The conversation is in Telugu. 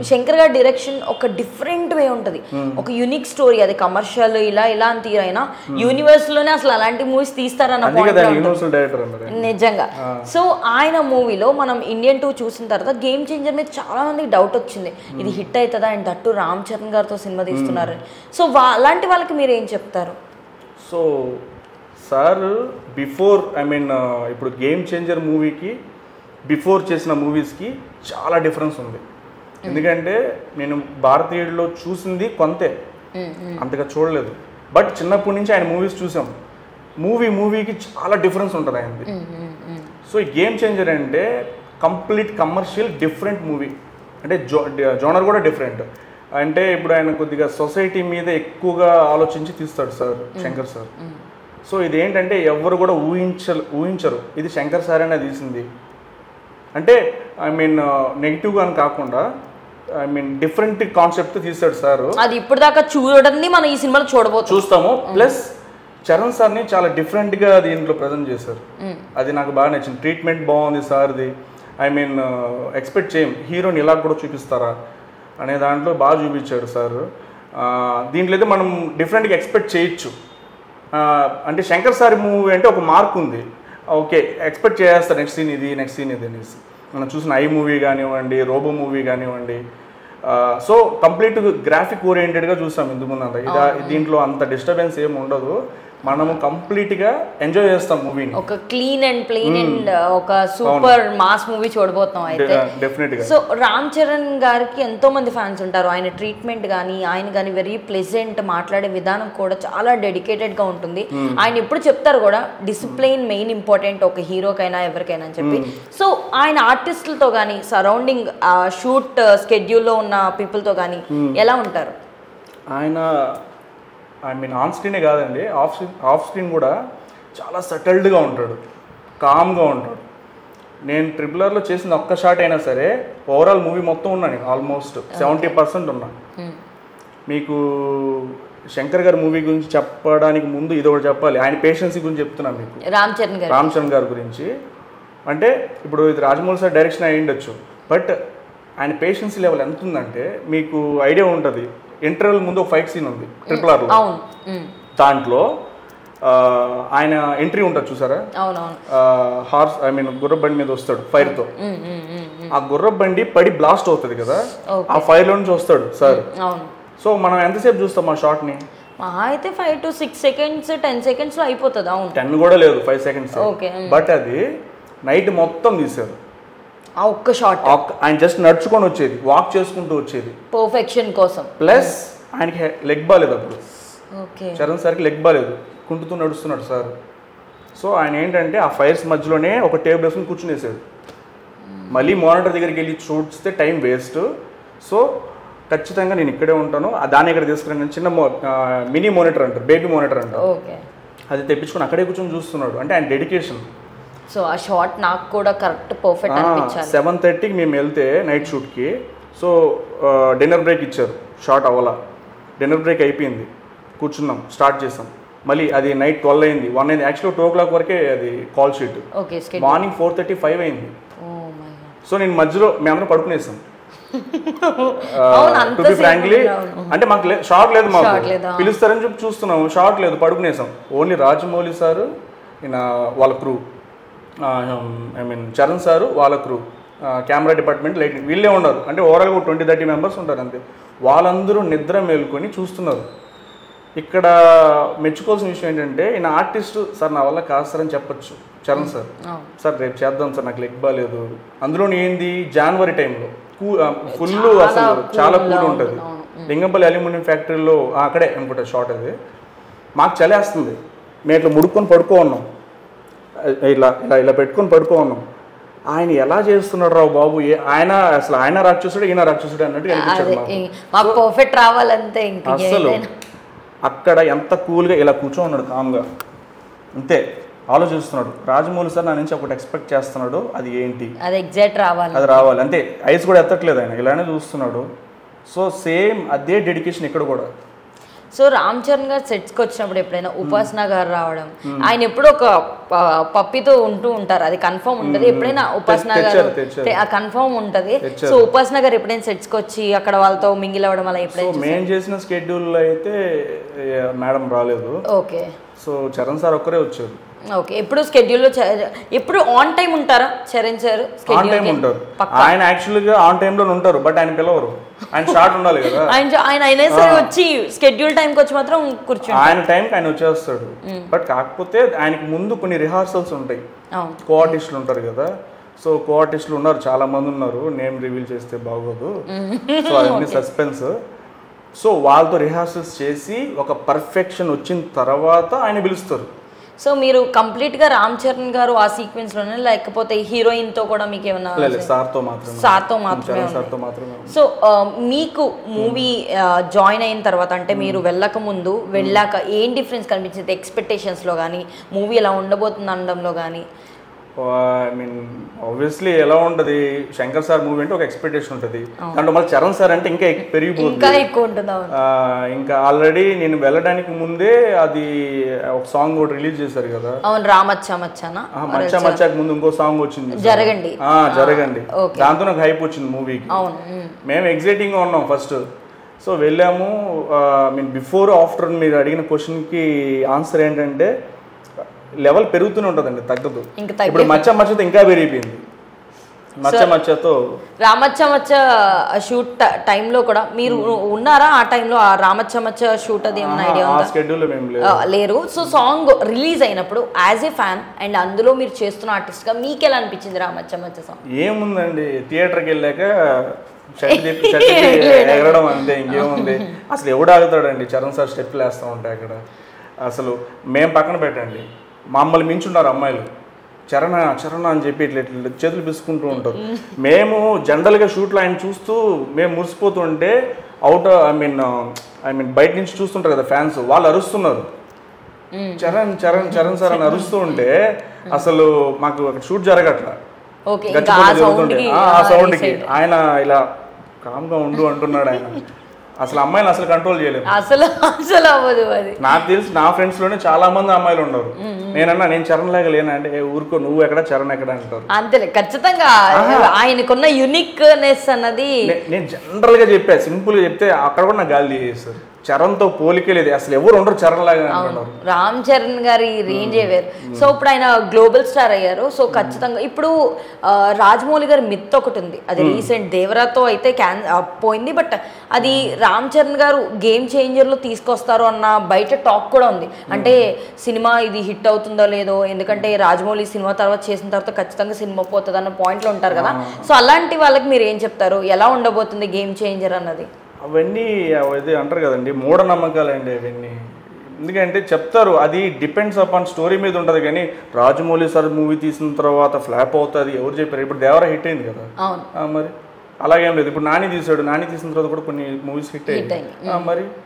శంకర్ గారి డైరెక్షన్ ఒక డిఫరెంట్ వే ఉంటుంది, ఒక యూనిక్ స్టోరీ. అది కమర్షియల్ ఇలా ఇలా అని తీరైనా యూనివర్స్ లోనే అసలు అలాంటి మూవీస్ తీస్తారన్న నిజంగా. సో ఆయన మూవీలో మనం ఇండియన్ 2 చూసిన తర్వాత గేమ్ చేంజర్ మీద చాలా మందికి డౌట్ వచ్చింది, ఇది హిట్ అవుతుందా అండ్ దట్టు రామ్ చరణ్ గారితో సినిమా తీస్తున్నారు. సో అలాంటి వాళ్ళకి మీరు ఏం చెప్తారు? సో సార్ బిఫోర్ ఇప్పుడు గేమ్ చేంజర్ మూవీకి బిఫోర్ చేసిన మూవీస్కి చాలా డిఫరెన్స్ ఉంది. ఎందుకంటే నేను భారతీయుడిలో చూసింది కొంతే, అంతగా చూడలేదు. బట్ చిన్నప్పటి నుంచి ఆయన మూవీస్ చూసాం. మూవీకి చాలా డిఫరెన్స్ ఉంటుంది ఆయనది. సో ఈ గేమ్ చేంజర్ అంటే కంప్లీట్ కమర్షియల్ డిఫరెంట్ మూవీ, అంటే జోనర్ కూడా డిఫరెంట్. అంటే ఇప్పుడు ఆయన కొద్దిగా సొసైటీ మీద ఎక్కువగా ఆలోచించి తీస్తాడు సార్, శంకర్ సార్. సో ఇదేంటంటే ఎవరు కూడా ఊహించరు ఇది శంకర్ సార్ అనే తీసింది. అంటే నెగిటివ్గా అని కాకుండా డిఫరెంట్ కాన్సెప్ట్ తీసాడు సార్. అది ఇప్పుడు దాకా చూడండి మనం ఈ సినిమాలో చూస్తాము. ప్లస్ చరణ్ సార్ని చాలా డిఫరెంట్గా దీంట్లో ప్రజెంట్ చేశారు, అది నాకు బాగా నచ్చింది. ట్రీట్మెంట్ బాగుంది సార్ది. ఎక్స్పెక్ట్ చేయం హీరోని ఇలా కూడా చూపిస్తారా అనే దాంట్లో బాగా చూపించాడు సార్. దీంట్లో అయితే మనం డిఫరెంట్గా ఎక్స్పెక్ట్ చేయొచ్చు. అంటే శంకర్ సార్ మూవీ అంటే ఒక మార్క్ ఉంది, ఓకే ఎక్స్పెక్ట్ చేస్తారు నెక్స్ట్ సీన్ ఇది అనేసి. మనం చూసిన ఐ మూవీ కానివ్వండి, రోబో మూవీ కానివ్వండి. సో కంప్లీట్ గ్రాఫిక్ ఓరియంటెడ్గా చూసాం ఇందుకు. దీంట్లో అంత డిస్టర్బెన్స్ ఏమి ఉండదు, మనము కంప్లీట్గా ఎంజాయ్ చేస్తాం మూవీని. ఒక క్లీన్ అండ్ ప్లెయిన్ అండ్ ఒక సూపర్ మాస్ మూవీ చూడబోతున్నాం అయితే డెఫినెట్గా. సో రామ్ చరణ్ గారికి ఎంతో మంది ఫ్యాన్స్ ఉంటారు. ఆయన ట్రీట్మెంట్ కానీ ఆయన కానీ వెరీ ప్లెజెంట్, మాట్లాడే విధానం కూడా చాలా డెడికేటెడ్గా ఉంటుంది. ఆయన ఎప్పుడు చెప్తారు కూడా డిసిప్లైన్ మెయిన్ ఇంపార్టెంట్ ఒక హీరోకైనా ఎవరికైనా అని చెప్పి. సో ఆయన ఆర్టిస్టులతో కానీ సరౌండింగ్ షూట్ స్కెడ్యూల్లో ఉన్న పీపుల్తో కానీ ఎలా ఉంటారు? ఆయన ఆన్ స్క్రీనే కాదండి, ఆఫ్ స్క్రీన్ కూడా చాలా సెటిల్డ్గా ఉంటాడు, కామ్గా ఉంటాడు. నేను RRRలో చేసిన ఒక్క షాట్ అయినా సరే ఓవరాల్ మూవీ మొత్తం ఉన్నాను, ఆల్మోస్ట్ 70% ఉన్నా. మీకు శంకర్ గారి మూవీ గురించి చెప్పడానికి ముందు ఇది ఒకటి చెప్పాలి, ఆయన పేషెన్సీ గురించి చెప్తున్నాను మీకు. రామ్ చరణ్ గారి గురించి అంటే ఇప్పుడు ఇది రాజమౌళి సార్ డైరెక్షన్ అయి ఉండొచ్చు, బట్ ఆయన పేషెన్సీ లెవెల్ ఎంత ఉందంటే మీకు ఐడియా ఉంటుంది. ఇంటర్వెల్ ముందు ఒక ఫైట్ సీన్ ఉంది RRRలో, దాంట్లో ఆయన ఎంట్రీ ఉంటుంది చూసారా, హార్స్ గుర్రబండి మీద వస్తాడు ఫైర్తో. ఆ గుర్రబండి పడి బ్లాస్ట్ అవుతుంది కదా, ఆ ఫైర్లో నుంచి వస్తాడు సార్. సో మనం ఎంతసేపు చూస్తాం ఆ షాట్ని? అయితే 5 to 6 seconds 10 seconds లో అయిపోతుంది. 10 కూడా లేదు, 5 seconds. బట్ అది నైట్ మొత్తం తీశారు ఆ ఒక్క షాట్. ఆయన జస్ట్ నడుచుకొని వచ్చేది, వాక్ చేసుకుంటూ వచ్చేది పర్ఫెక్షన్ కోసం. ప్లస్ ఆయనకి లెగ్ బాలేదు అప్పుడు, చరణ్ సార్కి లెగ్ బాలేదు, కుంటుతూ నడుస్తున్నాడు సార్. సో ఆయన ఏంటంటే ఆ ఫైర్స్ మధ్యలోనే ఒక టేబుల్ వేసుకుని కూర్చునేసాడు. మళ్ళీ మానిటర్ దగ్గరికి వెళ్ళి చూస్తే టైం వేస్ట్. సో ఖచ్చితంగా నేను ఇక్కడే ఉంటాను, దాన్ని ఇక్కడ తీసుకురాను. చిన్న మినీ మానిటర్ అంటారు, బేబీ మానిటర్ అంటారు, అది తెప్పించుకొని అక్కడే కూర్చొని చూస్తున్నాడు. అంటే ఆయన డెడికేషన్. సో ఆ షాట్ నాకు కూడా కరెక్ట్ పర్ఫెక్ట్ అనిపించాలి. 7:30కి మేము వెళ్తే నైట్ షూట్కి, సో డిన్నర్ బ్రేక్ ఇచ్చారు, షాట్ అవ్వాలా. డిన్నర్ బ్రేక్ అయిపోయింది, కూర్చున్నాం, స్టార్ట్ చేసాం. మళ్ళీ అది నైట్ 12 అయింది, 1 అయింది. యాక్చువల్గా 2 o'clock వరకే అది కాల్ షీట్. మార్నింగ్ 4:35 అయింది. సో నేను మధ్యలో మేమందరం పడుకునేసాం. టు బి ఫ్రాంక్లీ అంటే మాకు షాట్ లేదు, మాకు పిలుస్తారని చెప్పి చూస్తున్నాం, షాట్ లేదు, పడుకునేసాం. ఓన్లీ రాజమౌళి సారు వాళ్ళ క్రూ, చరణ్ సారు వాళ్ళ క్రూ, కెమెరా డిపార్ట్మెంట్, లైటింగ్, వీళ్ళే ఉన్నారు. అంటే ఓవరాల్గా 20-30 మెంబర్స్ ఉంటారు అంతే. వాళ్ళందరూ నిద్ర మేలుకొని చూస్తున్నారు. ఇక్కడ మెచ్చుకోవాల్సిన విషయం ఏంటంటే ఈయన ఆర్టిస్ట్ సార్, నా వల్ల కాదు సార్ అని చెప్పొచ్చు చరణ్ సార్. సార్ రేపు చేద్దాం సార్, నాకు లెగ్ బాగాలేదు. అందులో ఏంది జనవరి టైంలో ఫుల్ అసలు చాలా కూల్ ఉంటుంది. లింగంపల్లి అల్యూమినియం ఫ్యాక్టరీలో అక్కడే అనుకుంటా షాట్ అది. మాకు చలేస్తుంది, మేము ఇట్లా ముడుక్కొని పడుకో ఉన్నాం, ఇలా ఇలా ఇలా పెట్టుకొని పడుకో ఉన్నాం. ఆయన ఎలా చేస్తున్నాడు రావు బాబు, ఆయన రాక్షసుడు ఈయన రాక్షసుడు అన్నట్టు అనిపించాడు. అసలు అక్కడ ఎంత కూల్గా ఇలా కూర్చో ఉన్నాడు, కామ్గా అంతే ఆలోచిస్తున్నాడు. రాజమౌళి సార్ నా నుంచి ఒకటి ఎక్స్పెక్ట్ చేస్తున్నాడు, అది ఏంటి, అది రావాలి అంతే. ఐస్ కూడా ఎత్తట్లేదు, ఆయన ఇలానే చూస్తున్నాడు. సో సేమ్ అదే డెడికేషన్ ఇక్కడ కూడా. సో రామ్ చరణ్ గారు సెట్స్కి వచ్చినప్పుడు ఎప్పుడైనా ఉపాసన గారు రావడం, ఆయన ఎప్పుడూ ఒక పప్పితో ఉంటూ ఉంటారు, అది కన్ఫర్మ్ ఉంటుంది. ఎప్పుడైనా ఉపాసన గారు కన్ఫర్మ్ ఉంటుంది. సో ఉపాసన గారు ఎప్పుడైనా సెట్స్కి వచ్చి అక్కడ వాళ్ళతో మింగిల్ అవ్వడం అలా ఎప్పుడైనా? మేము చేసిన స్కెడ్యూల్ అయితే మేడం రాలేదు. ఓకే. సో చరణ్ సార్ ఒక్కరే వచ్చారు. ఓకే. ఎప్పుడు స్కెడ్యూల్లో ఎప్పుడు ఆన్ టైం ఉంటారా చరణ్ సార్? ఆన్ టైం ఉంటారు. ఆయన యాక్చువల్గా ఆన్ టైంలో ఉంటారు, బట్ ఆయన పిలవరు. ఆయన షార్ట్ ఉండాలి కదా. ఆయన అయినా సరే వచ్చి స్కెడ్యూల్ టైంకి వచ్చి మాత్రం కూర్చొని ఆయన టైంకి ఆయన వచ్చేస్తాడు. బట్ కాకపోతే ఆయనకి ముందు కొన్ని రిహార్సల్స్ ఉంటాయి. కో ఆర్టిస్టులు ఉంటారు కదా. సో కో ఆర్టిస్టులు ఉన్నారు, చాలా మంది ఉన్నారు. నేమ్ రివీల్ చేస్తే బాగోదు. సో అవన్నీ సస్పెన్స్. సో వాళ్ళతో రిహార్సల్స్ చేసి ఒక పర్ఫెక్షన్ వచ్చిన తర్వాత ఆయన పిలుస్తారు. సో మీరు కంప్లీట్గా రామ్ చరణ్ గారు ఆ సీక్వెన్స్లోనే, లేకపోతే హీరోయిన్తో కూడా మీకు ఏమన్నా? సార్తో మాత్రమే. సో మీకు మూవీ జాయిన్ అయిన తర్వాత, అంటే మీరు వెళ్ళక ముందు వెళ్ళాక ఏం డిఫరెన్స్ కనిపించింది ఎక్స్పెక్టేషన్స్లో కానీ, మూవీ ఎలా ఉండబోతుంది అనడంలో కానీ? ఐ మీన్ ఆబ్వియస్లీ ఎలా ఉంటుంది, శంకర్ సార్ మూవీ అంటే ఒక ఎక్స్పెక్టేషన్ ఉంటుంది. దాంట్లో మళ్ళీ చరణ్ సార్ అంటే ఇంకా పెరిగిపోతుంది. ఇంకా ఆల్రెడీ నేను వెళ్ళడానికి ముందే అది ఒక సాంగ్ ఒకటి రిలీజ్ చేశారు కదా. అవును, రామచ్చా మచ్చానా, మచ్చా మచ్చాకి ముందు ఇంకో సాంగ్ వచ్చింది, జరగండి. దాంతో నాకు హైప్ వచ్చింది మూవీకి. మేము ఎగ్జైటింగ్ గా ఉన్నాం ఫస్ట్. సో వెళ్ళాము. మీన్ బిఫోర్ ఆఫ్టర్ మీరు అడిగిన క్వశ్చన్కి ఆన్సర్ ఏంటంటే, లెవెల్ పెరుగుతూనే ఉంటుందండి, తగ్గదు. ఇప్పుడు మచ్చతో ఇంకా పెరిగిపోయింది. మచ్చతో రామచ్చ షూట్ టైంలో కూడా మీరు ఉన్నారా? ఆ టైంలో ఆ రామచ్చ షూట్ అది ఏమైనా ఐడియా ఉందా? షెడ్యూల్ లేరు. సో సాంగ్ రిలీజ్ అయినప్పుడు యాజ్ ఏ ఫ్యాన్ అండ్ అందులో మీరు చేస్తున్న ఆర్టిస్ట్ గా మీకు ఎలా అనిపించింది రామచ్చ సాంగ్? ఏముందండి, థియేటర్కి వెళ్ళాక ఎగరడం అంతే, ఇంకేముంది. అసలు ఎవడు ఆగుతాడండి, చరణ్ సార్ స్టెప్లు వేస్తూ ఉంటాయి అక్కడ. అసలు మేము పక్కన పెట్టండి, మమ్మల్ని మించున్నారు అమ్మాయిలు. చరణ చరణ అని చెప్పి ఇట్లా ఇట్లా చేతులు పిసుకుంటూ ఉంటారు. మేము జనరల్గా షూట్లో ఆయన చూస్తూ మేము మురిసిపోతుంటే ఐ మీన్ బయట నుంచి చూస్తుంటారు కదా ఫ్యాన్స్, వాళ్ళు అరుస్తున్నారు చరణ్ చరణ్ చరణ్ సార్ అని అరుస్తూ ఉంటే అసలు మాకు అక్కడ షూట్ జరగట్లా. ఆ సౌండ్కి ఆయన ఇలా కామ్గా ఉండు అంటున్నాడు ఆయన. అసలు అమ్మాయిని అసలు కంట్రోల్ చేయలేదు, అసలు అవ్వదు అది. నాకు తెలిసి నా ఫ్రెండ్స్ లోనే చాలా మంది అమ్మాయిలు ఉన్నారు. నేను చరణ్ లాగా లేనా అంటే, ఊరుకో నువ్వు ఎక్కడ చరణ్ ఎక్కడ అంటారు. అంతేలే, ఖచ్చితంగా ఆయనకున్న యూనిక్నెస్ అన్నది. నేను జనరల్ గా చెప్పా, సింపుల్ గా చెప్తే అక్కడ కూడా నాకు గాలి తీసేస్తారు. చరణ్ తో పోలికే లేదు, అసలు ఎవరు ఉండరు చరణ్ లాగా అంటున్నారు. రామ్ చరణ్ గారి రేంజ్ వేరు. సో ఇప్పుడు ఆయన గ్లోబల్ స్టార్ అయ్యారు. సో ఖచ్చితంగా ఇప్పుడు రాజమౌళి గారి మిత్ ఒకటి ఉంది, అది రీసెంట్ దేవరాతో అయితే పోయింది. బట్ అది రామ్ చరణ్ గారు గేమ్ చేంజర్ లో తీసుకొస్తారు అన్న బయట టాక్ కూడా ఉంది. అంటే సినిమా ఇది హిట్ అవుతుందో లేదో, ఎందుకంటే రాజమౌళి సినిమా తర్వాత చేసిన తర్వాత ఖచ్చితంగా సినిమా పోతుంది అన్న పాయింట్ లో ఉంటారు కదా. సో అలాంటి వాళ్ళకి మీరు ఏం చెప్తారు, ఎలా ఉండబోతుంది గేమ్ చేంజర్ అన్నది? అవన్నీ అది అంటారు కదండి, మూఢనమ్మకాలండి అవన్నీ. ఎందుకంటే చెప్తారు, అది డిపెండ్స్ అపాన్ స్టోరీ మీద ఉంటుంది. కానీ రాజమౌళి సార్ మూవీ తీసిన తర్వాత ఫ్లాప్ అవుతుంది ఎవరు చెప్పారు? ఇప్పుడు దేవరా హిట్ అయింది కదా, మరి అలాగేం లేదు. ఇప్పుడు నాని తీసాడు, నాని తీసిన తర్వాత కూడా కొన్ని మూవీస్ హిట్ అయ్యాయి మరి.